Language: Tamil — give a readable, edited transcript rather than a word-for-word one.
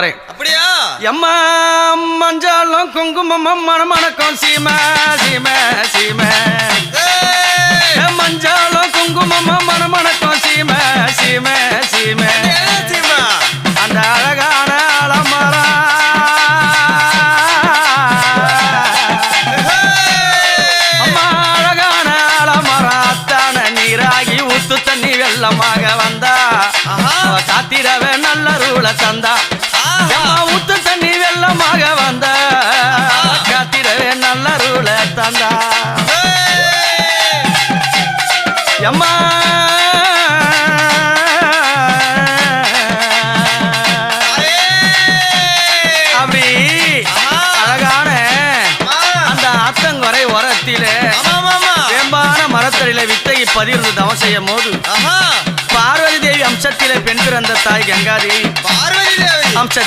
அப்படியா? எம்மா மஞ்சாலும் குங்குமம் மணமணக்கம் சீம சீம சீம மஞ்சாலும் குங்குமம் மணமணக்கம் சீம சீம சீம அந்த அழகான அலமரா அம்மா அழகான அலமராத்தான நீராகி ஊத்து தண்ணி வெள்ளமாக வந்தா காத்திரவே நல்ல ரூல தந்தா ஊத்து தண்ணி வெள்ளமாக வந்த காத்திரவே நல்ல ரூல தந்தா எம்மா அப்படி அழகான அந்த ஆத்தங்கரை உரத்திலே வேம்பான மரத்தடியில வித்தகி பதிர்ந்து தவம் செய்யும் போது பார்வதி தேவி அம்சத்திலே பெண் பிறந்த தாய் கங்காதேவி அம்சத்தில்